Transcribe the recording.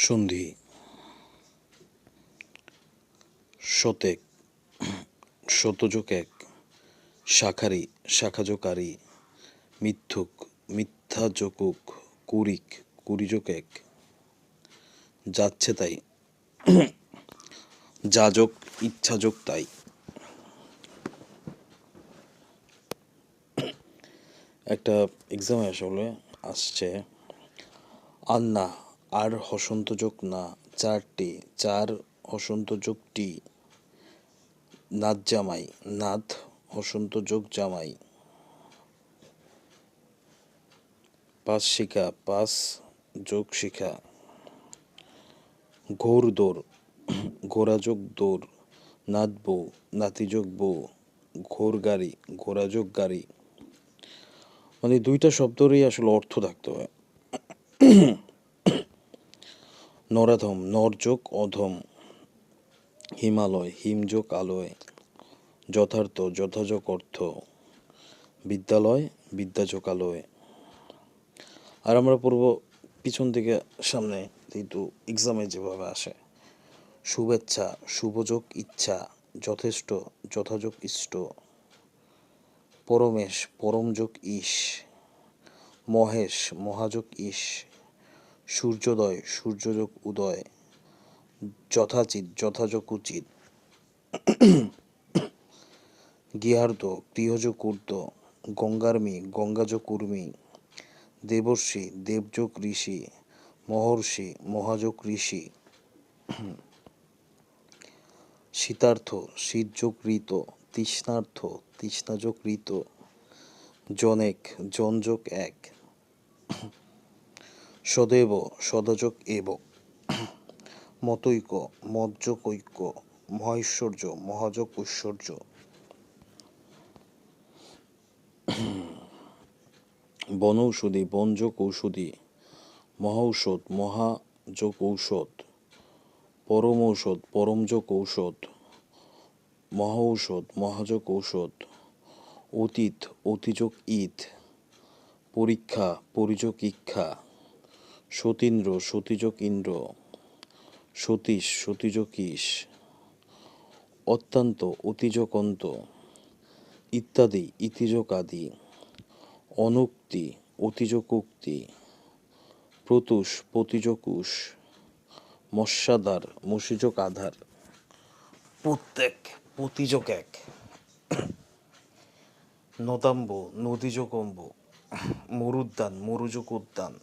সন্ধি, শতেক, শতযোগ এক, শাখারি, শাখাযোগ-আরি, মিথ্যুক, মিথ্যাযোগ কুড়িক, কুড়িযোগ এক, যাচ্ছে তাই, যাযোগ ইচ্ছাযোগ তাই। একটা এক্সামে আসছে আন্না, আর হসন্তযোগ না, চারটি, চার হসন্তযোগ-টি, নাদ জামাই, নাদ হসন্তযোগ জামাই, পাঁচ শিখা, পাঁচ যোগ শিখা, ঘোর দৌড়, ঘোড়াযোগ দৌড়, নাত বউ, নাতিযোগ বউ, ঘোর গাড়ি, ঘোড়াযোগ গাড়ি। মানে দুইটা শব্দেরই আসলে অর্থ থাকতে হয়। নরাধম, নরযোগ অধম, হিমালয়, হিমযোগ আলয়, যথার্থ, যথাযোগ অর্থ, বিদ্যালয়, বিদ্যাযোগালয়। আর আমরা পড়ব পিছন থেকে সামনে, যেহেতু এক্সামে যেভাবে আসে। শুভেচ্ছা, শুভযোগ ইচ্ছা, যথেষ্ট, যথাযোগ ইষ্ট, পরমেশ, পরমযোগ ঈশ, মহেশ, মহাযোগ ঈশ, সূর্যোদয়, সূর্যযোগ উদয়, যথাচিত, যথাযোগ উচিত, গৃহার্ধ, গৃহযোগ ঊর্ধ্ব, গঙ্গার্মী, গঙ্গাযোগ উর্মি, দেবর্ষি, দেবযোগ ঋষি, মহর্ষি, মহাযোগ ঋষি, শীতার্থ, শীতযোগ ঋত, তৃষ্ণার্থ, তৃষ্ণাযোগ ঋত, জনেক, জনযোগ এক, সদেব, সদাযোগ এব, মতৈক, মতযোগ ঐক্য, মহৈশ্বর্য, মহাযোগ ঐশ্বর্য, বনৌষধি, বনযোগ ঔষধি, মহৌষধ, মহাযোগ ঔষধ, পরম ঔষধ, পরমযোগ ঔষধ, মহৌষধ, মহাযোগ ঔষধ, অতীত, অতিযোগ ঈদ, পরীক্ষা, পরিযোগ ইক্ষা, সতীন্দ্র, সতীযোগ ইন্দ্র, সতীশ, সতীযোগ ঈশ, অত্যন্ত, অতিযোগ অন্ত, ইত্যাদি, ইতিযোগ আদি, অনুক্তি, অতিযোগ উক্তি, প্রতুষ, প্রতিযোগ উষ, মস্যাধার, মসিযোগ আধার, প্রত্যেক, প্রতিযোগ এক, নদাম্ব, নদীযোগ অম্ব, মরুদ্যান, মরুযোগ উদ্যান,